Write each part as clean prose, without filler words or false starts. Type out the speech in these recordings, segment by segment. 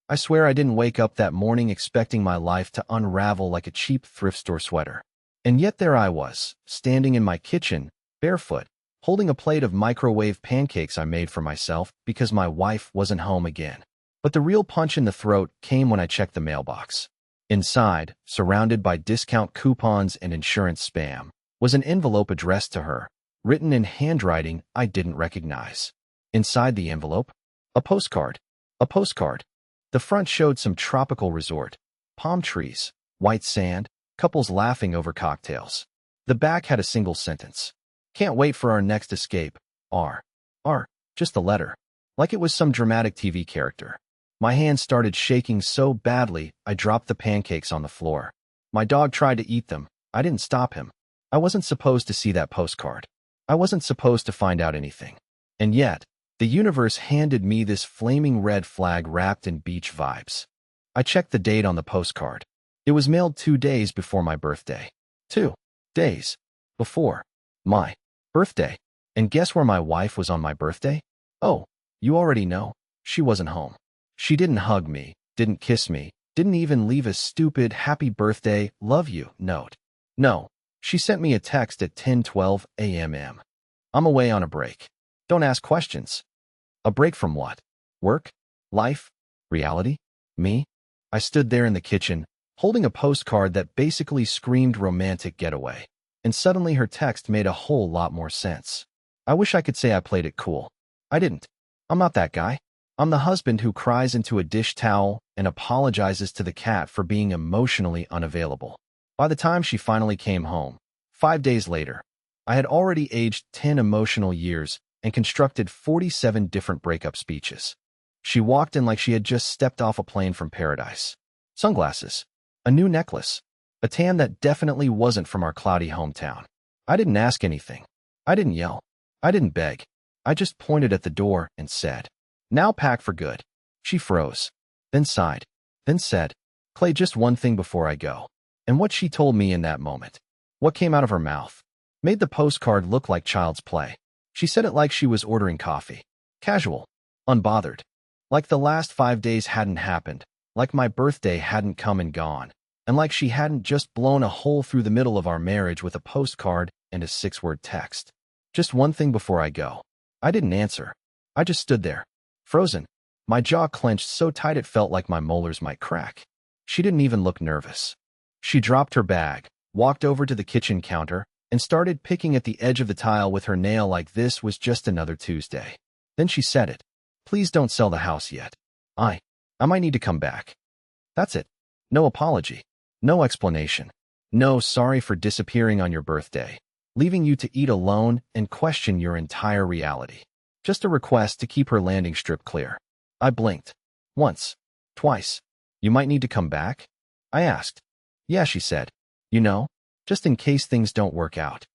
I swear I didn't wake up that morning expecting my life to unravel like a cheap thrift store sweater. And yet there I was, standing in my kitchen, barefoot, holding a plate of microwave pancakes I made for myself because my wife wasn't home again. But the real punch in the throat came when I checked the mailbox. Inside, surrounded by discount coupons and insurance spam, was an envelope addressed to her, written in handwriting I didn't recognize. Inside the envelope, a postcard. A postcard. The front showed some tropical resort, palm trees, white sand, couples laughing over cocktails. The back had a single sentence. Can't wait for our next escape. R. Just a letter. Like it was some dramatic TV character. My hands started shaking so badly, I dropped the pancakes on the floor. My dog tried to eat them. I didn't stop him. I wasn't supposed to see that postcard. I wasn't supposed to find out anything. And yet, the universe handed me this flaming red flag wrapped in beach vibes. I checked the date on the postcard. It was mailed 2 days before my birthday. 2 days before my birthday. And guess where my wife was on my birthday? Oh, you already know. She wasn't home. She didn't hug me, didn't kiss me, didn't even leave a stupid happy birthday, love you note. No, she sent me a text at 10:12 a.m. I'm away on a break. Don't ask questions. A break from what? Work? Life? Reality? Me? I stood there in the kitchen, holding a postcard that basically screamed romantic getaway. And suddenly her text made a whole lot more sense. I wish I could say I played it cool. I didn't. I'm not that guy. I'm the husband who cries into a dish towel and apologizes to the cat for being emotionally unavailable. By the time she finally came home, 5 days later, I had already aged 10 emotional years and constructed 47 different breakup speeches. She walked in like she had just stepped off a plane from paradise. Sunglasses, a new necklace, a tan that definitely wasn't from our cloudy hometown. I didn't ask anything. I didn't yell. I didn't beg. I just pointed at the door and said, "Now pack for good." She froze, then sighed, then said, "Clay, just one thing before I go." And what she told me in that moment, what came out of her mouth, made the postcard look like child's play. She said it like she was ordering coffee. Casual, unbothered. Like the last 5 days hadn't happened, like my birthday hadn't come and gone, and like she hadn't just blown a hole through the middle of our marriage with a postcard and a 6-word text. Just one thing before I go. I didn't answer. I just stood there, frozen, my jaw clenched so tight it felt like my molars might crack. She didn't even look nervous. She dropped her bag, walked over to the kitchen counter, and started picking at the edge of the tile with her nail like this was just another Tuesday. Then she said it. "Please don't sell the house yet. I might need to come back." That's it. No apology. No explanation. No sorry for disappearing on your birthday, leaving you to eat alone and question your entire reality. Just a request to keep her landing strip clear. I blinked. Once. Twice. "You might need to come back?" I asked. "Yeah," she said. "You know, just in case things don't work out."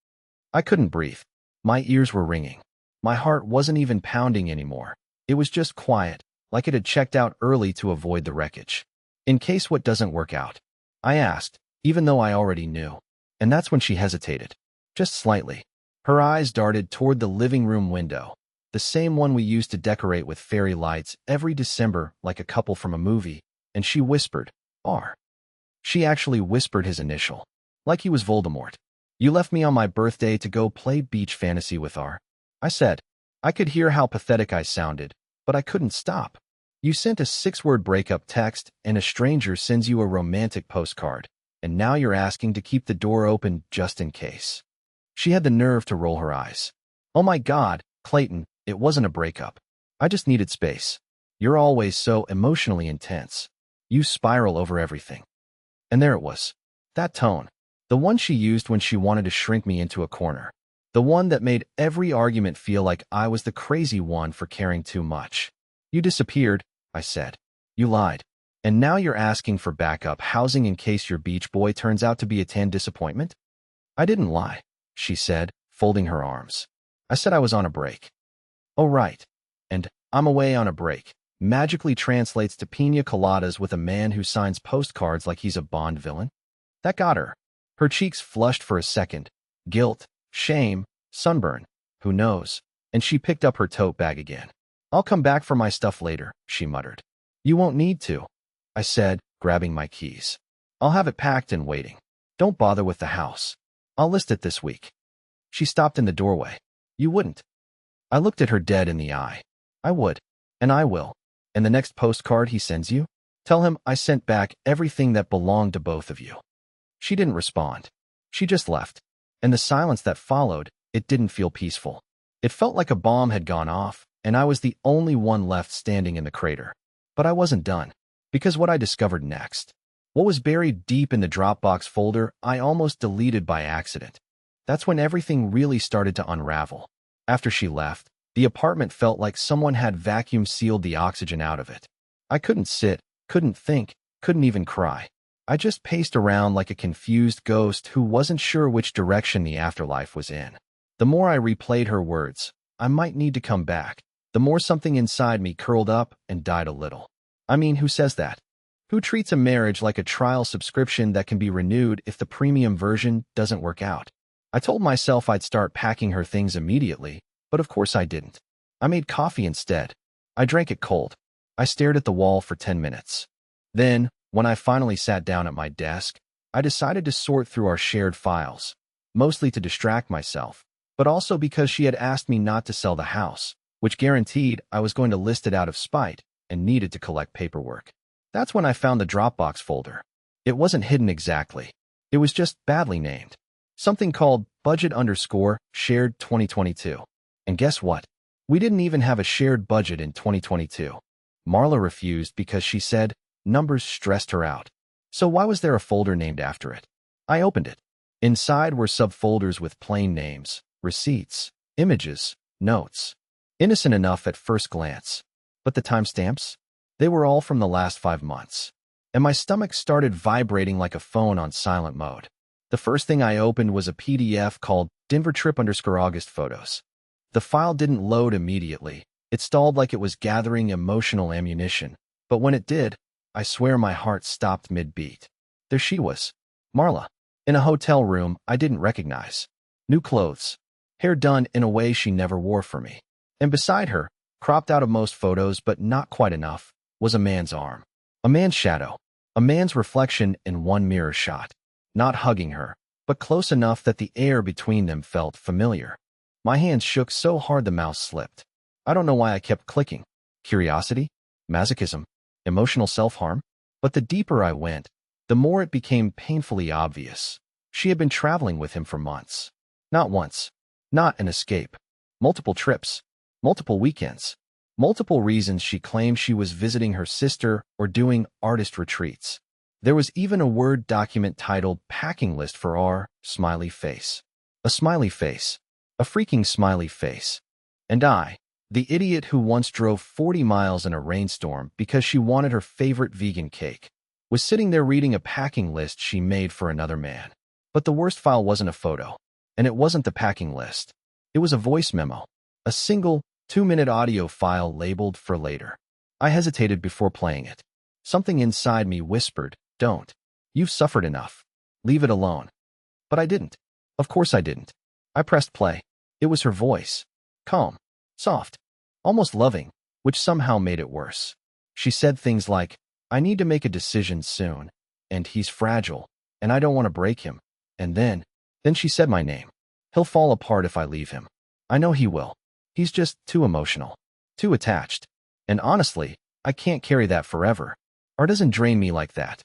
I couldn't breathe. My ears were ringing. My heart wasn't even pounding anymore. It was just quiet, like it had checked out early to avoid the wreckage. "In case what doesn't work out?" I asked, even though I already knew. And that's when she hesitated. Just slightly. Her eyes darted toward the living room window, the same one we used to decorate with fairy lights every December like a couple from a movie, and she whispered, "R." She actually whispered his initial, like he was Voldemort. "You left me on my birthday to go play beach fantasy with R." I said. I could hear how pathetic I sounded, but I couldn't stop. "You sent a 6-word breakup text, and a stranger sends you a romantic postcard, and now you're asking to keep the door open just in case." She had the nerve to roll her eyes. "Oh my God, Clayton, it wasn't a breakup. I just needed space. You're always so emotionally intense. You spiral over everything." And there it was. That tone. The one she used when she wanted to shrink me into a corner. The one that made every argument feel like I was the crazy one for caring too much. "You disappeared," I said. "You lied. And now you're asking for backup housing in case your beach boy turns out to be a tan disappointment?" "I didn't lie," she said, folding her arms. "I said I was on a break." "Oh, right. And I'm away on a break magically translates to pina coladas with a man who signs postcards like he's a Bond villain?" That got her. Her cheeks flushed for a second. Guilt, shame, sunburn, who knows? And she picked up her tote bag again. "I'll come back for my stuff later," she muttered. You won't need to, I said, grabbing my keys. I'll have it packed and waiting. Don't bother with the house. I'll list it this week. She stopped in the doorway. You wouldn't. I looked at her dead in the eye. I would. And I will. And the next postcard he sends you? Tell him I sent back everything that belonged to both of you. She didn't respond. She just left. And the silence that followed, it didn't feel peaceful. It felt like a bomb had gone off, and I was the only one left standing in the crater. But I wasn't done. Because what I discovered next, what was buried deep in the Dropbox folder, I almost deleted by accident. That's when everything really started to unravel. After she left, the apartment felt like someone had vacuum-sealed the oxygen out of it. I couldn't sit, couldn't think, couldn't even cry. I just paced around like a confused ghost who wasn't sure which direction the afterlife was in. The more I replayed her words, I might need to come back, the more something inside me curled up and died a little. I mean, who says that? Who treats a marriage like a trial subscription that can be renewed if the premium version doesn't work out? I told myself I'd start packing her things immediately, but of course I didn't. I made coffee instead. I drank it cold. I stared at the wall for 10 minutes. Then, when I finally sat down at my desk, I decided to sort through our shared files, mostly to distract myself, but also because she had asked me not to sell the house, which guaranteed I was going to list it out of spite and needed to collect paperwork. That's when I found the Dropbox folder. It wasn't hidden exactly. It was just badly named. Something called budget_shared 2022. And guess what? We didn't even have a shared budget in 2022. Marla refused because she said numbers stressed her out. So why was there a folder named after it? I opened it. Inside were subfolders with plain names, receipts, images, notes. Innocent enough at first glance. But the timestamps? They were all from the last 5 months. And my stomach started vibrating like a phone on silent mode. The first thing I opened was a PDF called Denver Trip_August Photos. The file didn't load immediately. It stalled like it was gathering emotional ammunition. But when it did, I swear my heart stopped mid-beat. There she was, Marla, in a hotel room I didn't recognize. New clothes, hair done in a way she never wore for me. And beside her, cropped out of most photos but not quite enough, was a man's arm. A man's shadow. A man's reflection in one mirror shot. Not hugging her, but close enough that the air between them felt familiar. My hands shook so hard the mouse slipped. I don't know why I kept clicking. Curiosity? Masochism? Emotional self-harm? But the deeper I went, the more it became painfully obvious. She had been traveling with him for months. Not once. Not an escape. Multiple trips. Multiple weekends. Multiple reasons she claimed she was visiting her sister or doing artist retreats. There was even a Word document titled Packing List for our smiley face. A smiley face. A freaking smiley face. And I, the idiot who once drove 40 miles in a rainstorm because she wanted her favorite vegan cake, was sitting there reading a packing list she made for another man. But the worst file wasn't a photo, and it wasn't the packing list. It was a voice memo, a single 2-minute audio file labeled for later. I hesitated before playing it. Something inside me whispered, "Don't. You've suffered enough. Leave it alone." But I didn't. Of course I didn't. I pressed play. It was her voice. Calm. Soft. Almost loving, which somehow made it worse. She said things like, "I need to make a decision soon, and he's fragile, and I don't want to break him." And then she said my name. "He'll fall apart if I leave him. I know he will. He's just too emotional. Too attached. And honestly, I can't carry that forever. Art doesn't drain me like that."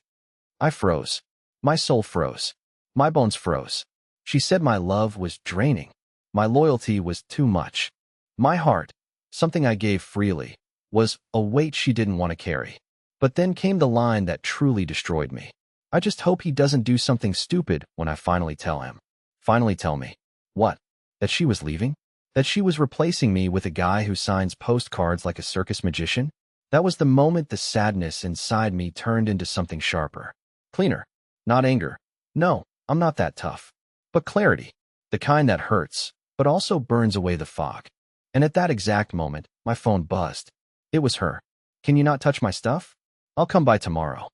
I froze. My soul froze. My bones froze. She said my love was draining. My loyalty was too much. My heart, something I gave freely, was a weight she didn't want to carry. But then came the line that truly destroyed me. "I just hope he doesn't do something stupid when I finally tell him." Finally tell me. What? That she was leaving? That she was replacing me with a guy who signs postcards like a circus magician? That was the moment the sadness inside me turned into something sharper. Cleaner. Not anger. No, I'm not that tough. But clarity. The kind that hurts, but also burns away the fog. And at that exact moment, my phone buzzed. It was her. "Can you not touch my stuff? I'll come by tomorrow."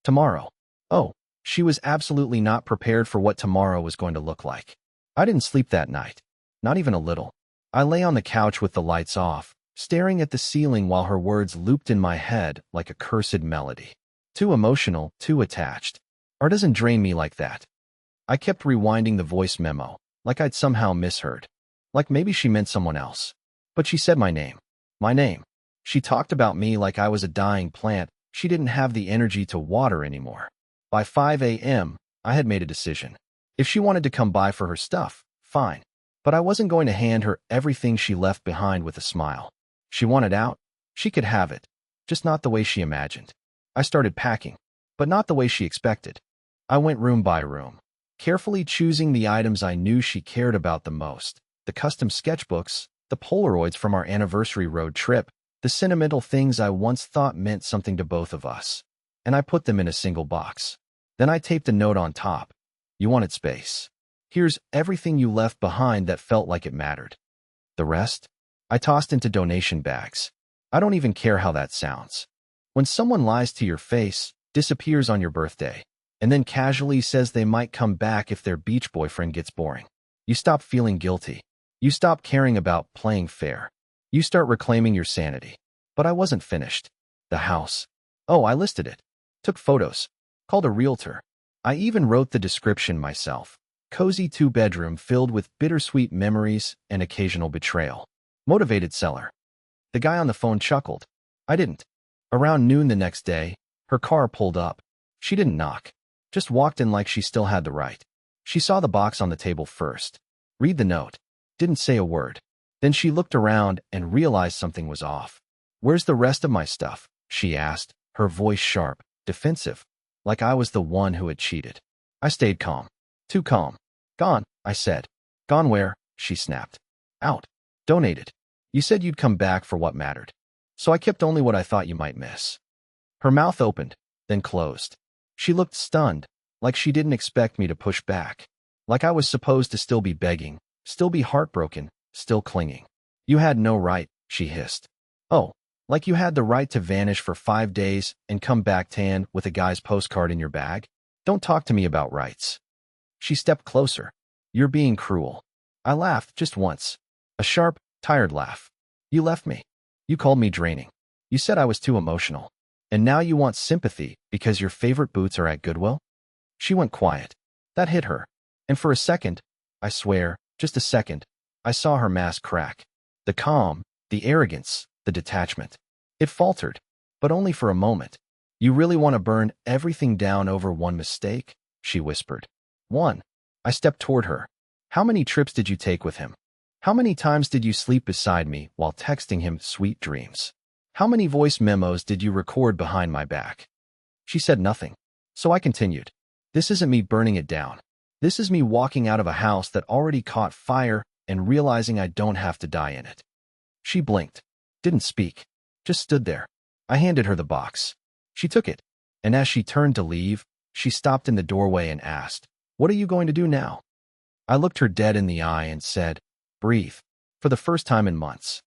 Tomorrow. Oh, she was absolutely not prepared for what tomorrow was going to look like. I didn't sleep that night. Not even a little. I lay on the couch with the lights off, staring at the ceiling while her words looped in my head like a cursed melody. Too emotional, too attached. Art doesn't drain me like that. I kept rewinding the voice memo, like I'd somehow misheard. Like maybe she meant someone else. But she said my name. My name. She talked about me like I was a dying plant she didn't have the energy to water anymore. By 5 a.m., I had made a decision. If she wanted to come by for her stuff, fine. But I wasn't going to hand her everything she left behind with a smile. She wanted out. She could have it. Just not the way she imagined. I started packing, but not the way she expected. I went room by room, carefully choosing the items I knew she cared about the most. The custom sketchbooks, the Polaroids from our anniversary road trip, the sentimental things I once thought meant something to both of us. And I put them in a single box. Then I taped a note on top. You wanted space. Here's everything you left behind that felt like it mattered. The rest? I tossed into donation bags. I don't even care how that sounds. When someone lies to your face, disappears on your birthday, and then casually says they might come back if their beach boyfriend gets boring, you stop feeling guilty. You stop caring about playing fair. You start reclaiming your sanity. But I wasn't finished. The house. Oh, I listed it. Took photos. Called a realtor. I even wrote the description myself. Cozy 2-bedroom filled with bittersweet memories and occasional betrayal. Motivated seller. The guy on the phone chuckled. I didn't. Around noon the next day, her car pulled up. She didn't knock. Just walked in like she still had the right. She saw the box on the table first. Read the note. Didn't say a word. Then she looked around and realized something was off. Where's the rest of my stuff? She asked, her voice sharp, defensive, like I was the one who had cheated. I stayed calm. Too calm. Gone, I said. Gone where? She snapped. Out. Donated. You said you'd come back for what mattered. So I kept only what I thought you might miss. Her mouth opened, then closed. She looked stunned, like she didn't expect me to push back. Like I was supposed to still be begging, still be heartbroken, still clinging. You had no right, she hissed. Oh, like you had the right to vanish for 5 days and come back tan with a guy's postcard in your bag? Don't talk to me about rights. She stepped closer. You're being cruel. I laughed just once. A sharp, tired laugh. You left me. You called me draining. You said I was too emotional. And now you want sympathy because your favorite boots are at Goodwill? She went quiet. That hit her. And for a second, I swear, just a second, I saw her mask crack. The calm, the arrogance, the detachment. It faltered, but only for a moment. You really want to burn everything down over one mistake? She whispered. One. I stepped toward her. How many trips did you take with him? How many times did you sleep beside me while texting him sweet dreams? How many voice memos did you record behind my back? She said nothing. So I continued. This isn't me burning it down. This is me walking out of a house that already caught fire and realizing I don't have to die in it. She blinked. Didn't speak. Just stood there. I handed her the box. She took it. And as she turned to leave, she stopped in the doorway and asked, What are you going to do now? I looked her dead in the eye and said, Breathe. For the first time in months.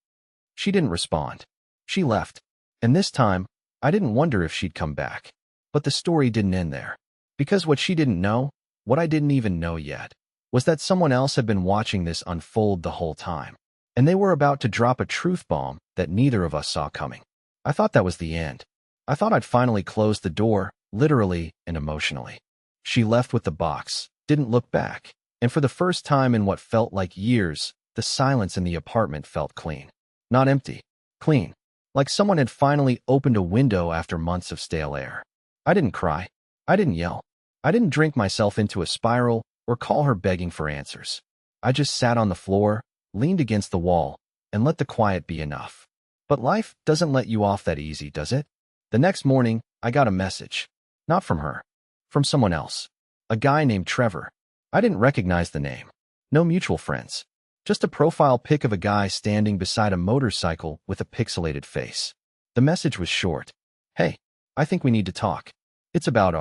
She didn't respond. She left. And this time, I didn't wonder if she'd come back. But the story didn't end there. Because what she didn't know, what I didn't even know yet, was that someone else had been watching this unfold the whole time. And they were about to drop a truth bomb that neither of us saw coming. I thought that was the end. I thought I'd finally closed the door, literally and emotionally. She left with the box, didn't look back. And for the first time in what felt like years, the silence in the apartment felt clean. Not empty. Clean. Like someone had finally opened a window after months of stale air. I didn't cry. I didn't yell. I didn't drink myself into a spiral or call her begging for answers. I just sat on the floor, leaned against the wall, and let the quiet be enough. But life doesn't let you off that easy, does it? The next morning, I got a message. Not from her. From someone else. A guy named Trevor. I didn't recognize the name. No mutual friends. Just a profile pic of a guy standing beside a motorcycle with a pixelated face. The message was short. Hey, I think we need to talk. It's about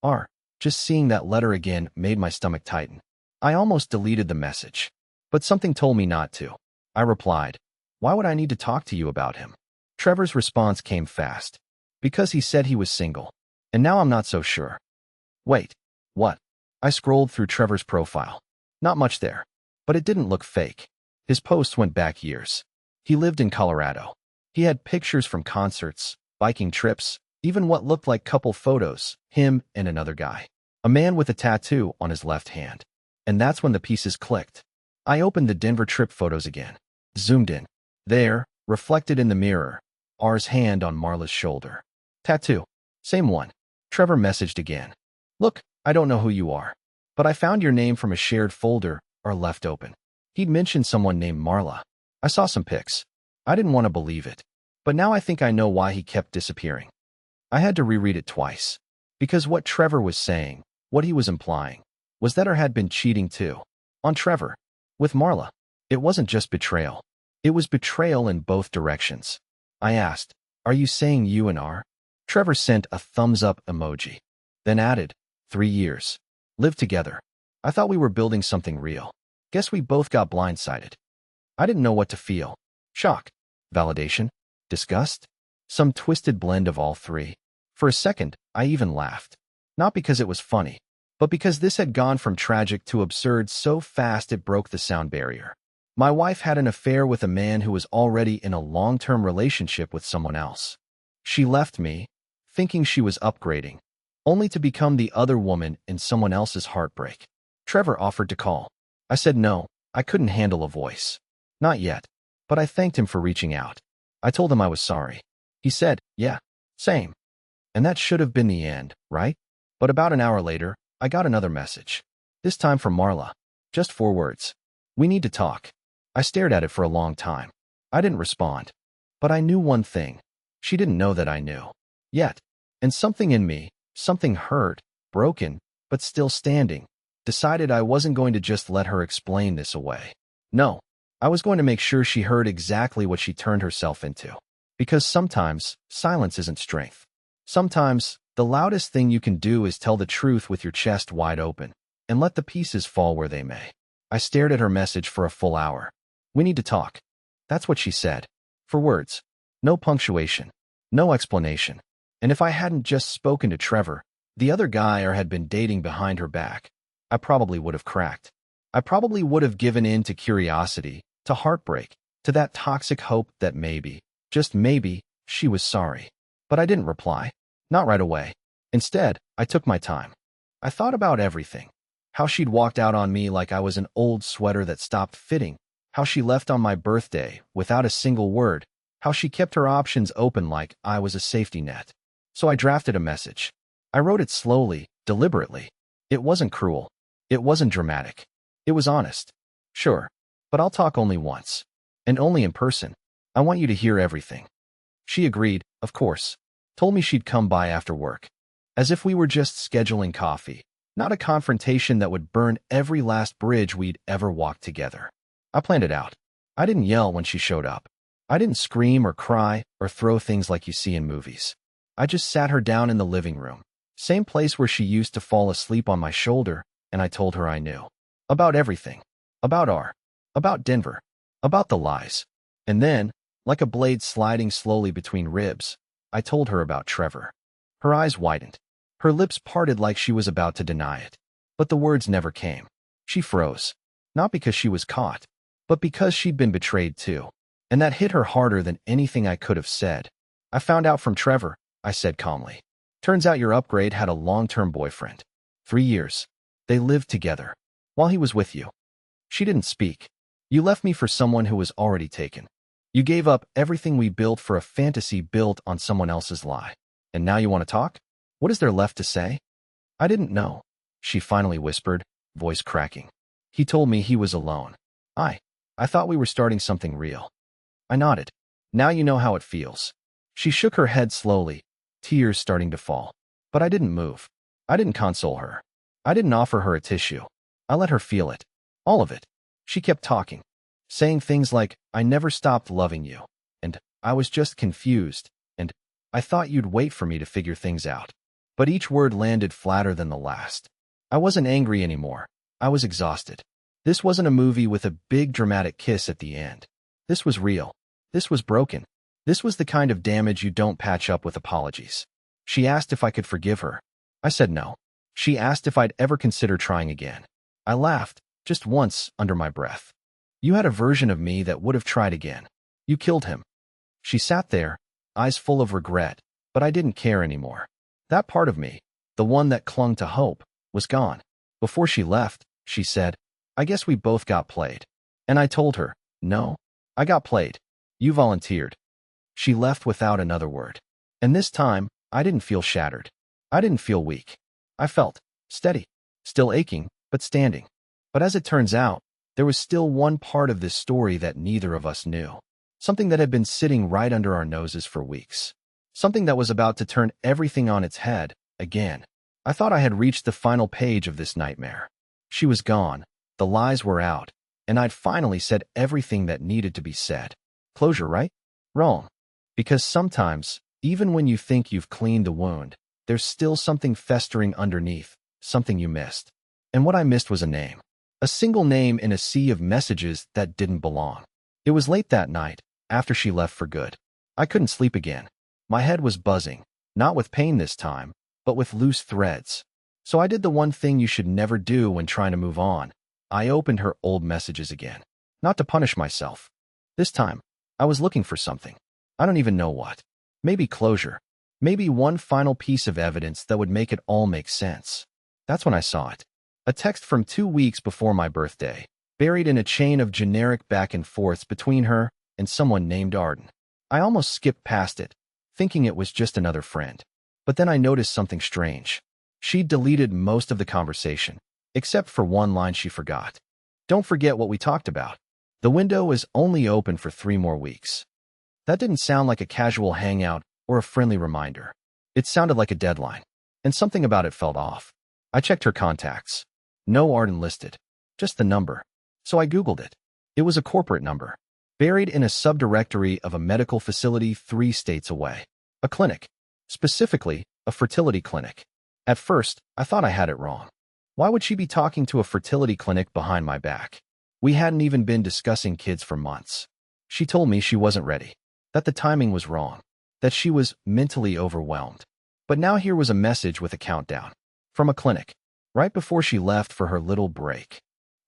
R. Just seeing that letter again made my stomach tighten. I almost deleted the message. But something told me not to. I replied, Why would I need to talk to you about him? Trevor's response came fast. Because he said he was single. And now I'm not so sure. Wait, what? I scrolled through Trevor's profile. Not much there. But it didn't look fake. His posts went back years. He lived in Colorado. He had pictures from concerts, biking trips, even what looked like couple photos, him and another guy. A man with a tattoo on his left hand. And that's when the pieces clicked. I opened the Denver trip photos again. Zoomed in. There, reflected in the mirror, R's hand on Marla's shoulder. Tattoo. Same one. Trevor messaged again. Look, I don't know who you are, but I found your name from a shared folder R left open. He'd mentioned someone named Marla. I saw some pics. I didn't want to believe it, but now I think I know why he kept disappearing. I had to reread it twice, because what Trevor was saying, what he was implying, was that R had been cheating too. On Trevor. With Marla. It wasn't just betrayal. It was betrayal in both directions. I asked, are you saying you and R? Trevor sent a thumbs-up emoji, then added, 3 years. Lived together. I thought we were building something real. Guess we both got blindsided. I didn't know what to feel. Shock. Validation. Disgust. Some twisted blend of all three. For a second, I even laughed. Not because it was funny, but because this had gone from tragic to absurd so fast it broke the sound barrier. My wife had an affair with a man who was already in a long-term relationship with someone else. She left me, thinking she was upgrading, only to become the other woman in someone else's heartbreak. Trevor offered to call. I said no, I couldn't handle a voice. Not yet, but I thanked him for reaching out. I told him I was sorry. He said, yeah, same. And that should have been the end, right? But about an hour later, I got another message. This time from Marla. Just 4 words. We need to talk. I stared at it for a long time. I didn't respond. But I knew one thing. She didn't know that I knew. Yet. And something in me, something hurt, broken, but still standing, decided I wasn't going to just let her explain this away. No. I was going to make sure she heard exactly what she turned herself into. Because sometimes, silence isn't strength. Sometimes, the loudest thing you can do is tell the truth with your chest wide open, and let the pieces fall where they may. I stared at her message for a full hour. We need to talk. That's what she said. 4 words. No punctuation. No explanation. And if I hadn't just spoken to Trevor, the other guy or had been dating behind her back, I probably would have cracked. I probably would have given in to curiosity, to heartbreak, to that toxic hope that maybe, just maybe, she was sorry. But I didn't reply. Not right away. Instead, I took my time. I thought about everything. How she'd walked out on me like I was an old sweater that stopped fitting. How she left on my birthday without a single word. How she kept her options open like I was a safety net. So I drafted a message. I wrote it slowly, deliberately. It wasn't cruel. It wasn't dramatic. It was honest. Sure, but I'll talk only once. And only in person. I want you to hear everything. She agreed, of course. Told me she'd come by after work. As if we were just scheduling coffee, not a confrontation that would burn every last bridge we'd ever walked together. I planned it out. I didn't yell when she showed up. I didn't scream or cry or throw things like you see in movies. I just sat her down in the living room, same place where she used to fall asleep on my shoulder, and I told her I knew. About everything. About R. About Denver. About the lies. And then, like a blade sliding slowly between ribs, I told her about Trevor. Her eyes widened. Her lips parted like she was about to deny it. But the words never came. She froze. Not because she was caught, but because she'd been betrayed too. And that hit her harder than anything I could have said. I found out from Trevor, I said calmly. Turns out your upgrade had a long-term boyfriend. 3 years. They lived together. While he was with you. She didn't speak. You left me for someone who was already taken. You gave up everything we built for a fantasy built on someone else's lie. And now you want to talk? What is there left to say? I didn't know, she finally whispered, voice cracking. He told me he was alone. I thought we were starting something real. I nodded. Now you know how it feels. She shook her head slowly, tears starting to fall. But I didn't move. I didn't console her. I didn't offer her a tissue. I let her feel it. All of it. She kept talking. Saying things like, I never stopped loving you. And, I was just confused. And, I thought you'd wait for me to figure things out. But each word landed flatter than the last. I wasn't angry anymore. I was exhausted. This wasn't a movie with a big dramatic kiss at the end. This was real. This was broken. This was the kind of damage you don't patch up with apologies. She asked if I could forgive her. I said no. She asked if I'd ever consider trying again. I laughed, just once, under my breath. You had a version of me that would have tried again. You killed him. She sat there, eyes full of regret, but I didn't care anymore. That part of me, the one that clung to hope, was gone. Before she left, she said, I guess we both got played. And I told her, no, I got played. You volunteered. She left without another word. And this time, I didn't feel shattered. I didn't feel weak. I felt steady, still aching, but standing. But as it turns out, there was still one part of this story that neither of us knew. Something that had been sitting right under our noses for weeks. Something that was about to turn everything on its head, again. I thought I had reached the final page of this nightmare. She was gone, the lies were out, and I'd finally said everything that needed to be said. Closure, right? Wrong. Because sometimes, even when you think you've cleaned the wound, there's still something festering underneath, something you missed. And what I missed was a name. A single name in a sea of messages that didn't belong. It was late that night, after she left for good. I couldn't sleep again. My head was buzzing, not with pain this time, but with loose threads. So I did the one thing you should never do when trying to move on. I opened her old messages again. Not to punish myself. This time, I was looking for something. I don't even know what. Maybe closure. Maybe one final piece of evidence that would make it all make sense. That's when I saw it. A text from 2 weeks before my birthday, buried in a chain of generic back and forths between her and someone named Arden. I almost skipped past it, thinking it was just another friend. But then I noticed something strange. She'd deleted most of the conversation, except for one line she forgot. Don't forget what we talked about. The window is only open for 3 more weeks. That didn't sound like a casual hangout or a friendly reminder. It sounded like a deadline, and something about it felt off. I checked her contacts. No Arden listed, just the number. So I Googled it. It was a corporate number, buried in a subdirectory of a medical facility 3 states away. A clinic. Specifically, a fertility clinic. At first, I thought I had it wrong. Why would she be talking to a fertility clinic behind my back? We hadn't even been discussing kids for months. She told me she wasn't ready, that the timing was wrong, that she was mentally overwhelmed. But now here was a message with a countdown. From a clinic, right before she left for her little break.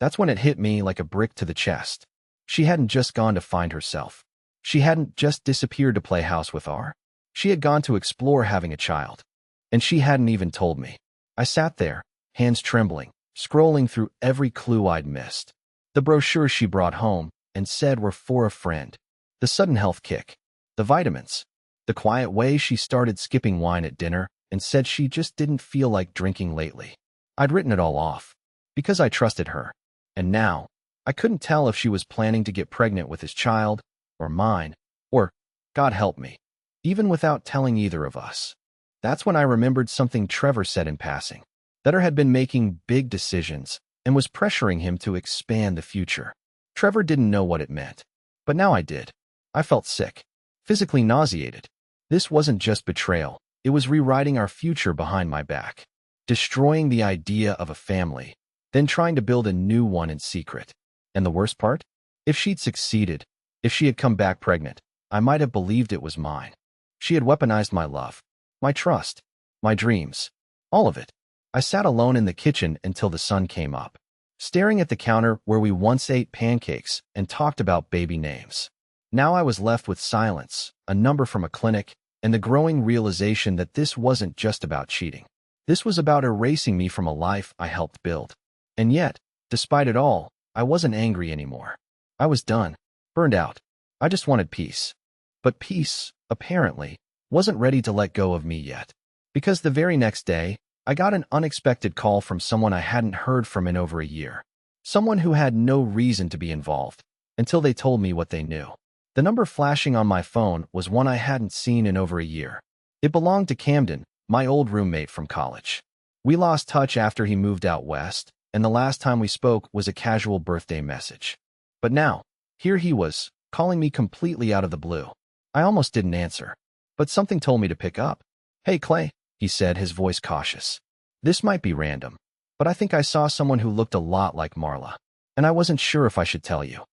That's when it hit me like a brick to the chest. She hadn't just gone to find herself. She hadn't just disappeared to play house with R. She had gone to explore having a child. And she hadn't even told me. I sat there, hands trembling, scrolling through every clue I'd missed. The brochures she brought home and said were for a friend. The sudden health kick. The vitamins. The quiet way she started skipping wine at dinner and said she just didn't feel like drinking lately. I'd written it all off. Because I trusted her. And now, I couldn't tell if she was planning to get pregnant with his child, or mine, or, God help me, even without telling either of us. That's when I remembered something Trevor said in passing. That her had been making big decisions and was pressuring him to expand the future. Trevor didn't know what it meant. But now I did. I felt sick. Physically nauseated. This wasn't just betrayal. It was rewriting our future behind my back. Destroying the idea of a family, then trying to build a new one in secret. And the worst part? If she'd succeeded, if she had come back pregnant, I might have believed it was mine. She had weaponized my love, my trust, my dreams, all of it. I sat alone in the kitchen until the sun came up, staring at the counter where we once ate pancakes and talked about baby names. Now I was left with silence, a number from a clinic, and the growing realization that this wasn't just about cheating. This was about erasing me from a life I helped build. And yet, despite it all, I wasn't angry anymore. I was done, burned out. I just wanted peace. But peace, apparently, wasn't ready to let go of me yet. Because the very next day, I got an unexpected call from someone I hadn't heard from in over a year. Someone who had no reason to be involved, until they told me what they knew. The number flashing on my phone was one I hadn't seen in over a year. It belonged to Camden, my old roommate from college. We lost touch after he moved out west, and the last time we spoke was a casual birthday message. But now, here he was, calling me completely out of the blue. I almost didn't answer, but something told me to pick up. Hey, Clay, he said, his voice cautious. This might be random, but I think I saw someone who looked a lot like Marla, and I wasn't sure if I should tell you.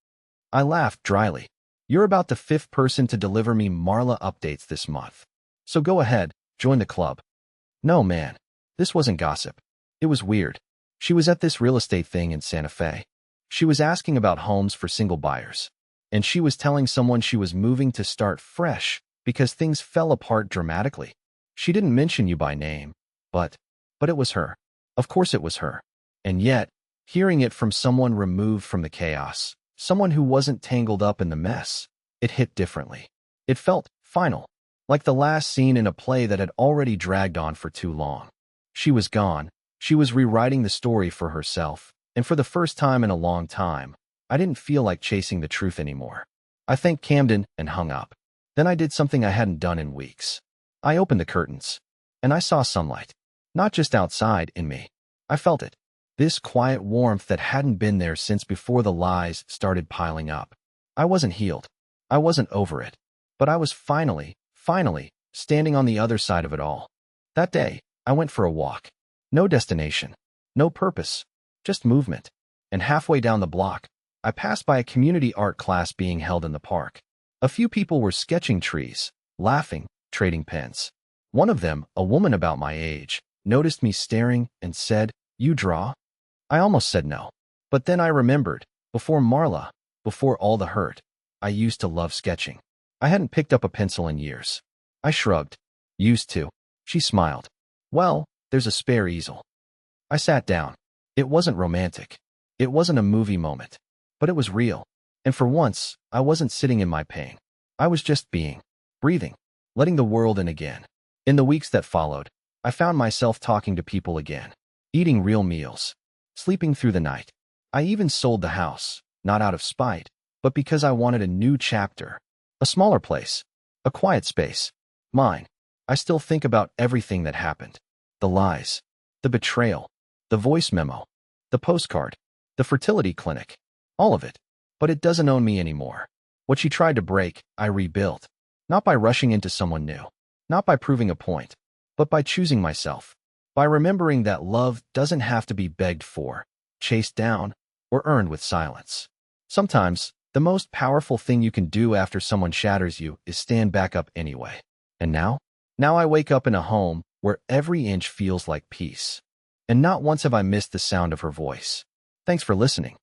I laughed dryly. You're about the 5th person to deliver me Marla updates this month. So go ahead, join the club. No, man. This wasn't gossip. It was weird. She was at this real estate thing in Santa Fe. She was asking about homes for single buyers. And she was telling someone she was moving to start fresh because things fell apart dramatically. She didn't mention you by name, but it was her. Of course it was her. And yet, hearing it from someone removed from the chaos, someone who wasn't tangled up in the mess, it hit differently. It felt final, like the last scene in a play that had already dragged on for too long. She was gone. She was rewriting the story for herself, and for the first time in a long time, I didn't feel like chasing the truth anymore. I thanked Camden and hung up. Then I did something I hadn't done in weeks. I opened the curtains, and I saw sunlight. Not just outside, in me. I felt it. This quiet warmth that hadn't been there since before the lies started piling up. I wasn't healed. I wasn't over it. But I was finally, standing on the other side of it all. That day, I went for a walk. No destination. No purpose. Just movement. And halfway down the block, I passed by a community art class being held in the park. A few people were sketching trees, laughing, trading pens. One of them, a woman about my age, noticed me staring and said, "You draw?" I almost said no. But then I remembered, before Marla, before all the hurt, I used to love sketching. I hadn't picked up a pencil in years. I shrugged. Used to. She smiled. Well, there's a spare easel. I sat down. It wasn't romantic. It wasn't a movie moment. But it was real. And for once, I wasn't sitting in my pain. I was just being. Breathing. Letting the world in again. In the weeks that followed, I found myself talking to people again. Eating real meals. Sleeping through the night. I even sold the house, not out of spite, but because I wanted a new chapter. A smaller place. A quiet space. Mine. I still think about everything that happened. The lies. The betrayal. The voice memo. The postcard. The fertility clinic. All of it. But it doesn't own me anymore. What she tried to break, I rebuilt. Not by rushing into someone new. Not by proving a point. But by choosing myself. By remembering that love doesn't have to be begged for, chased down, or earned with silence. Sometimes, the most powerful thing you can do after someone shatters you is stand back up anyway. And now? Now I wake up in a home where every inch feels like peace. And not once have I missed the sound of her voice. Thanks for listening.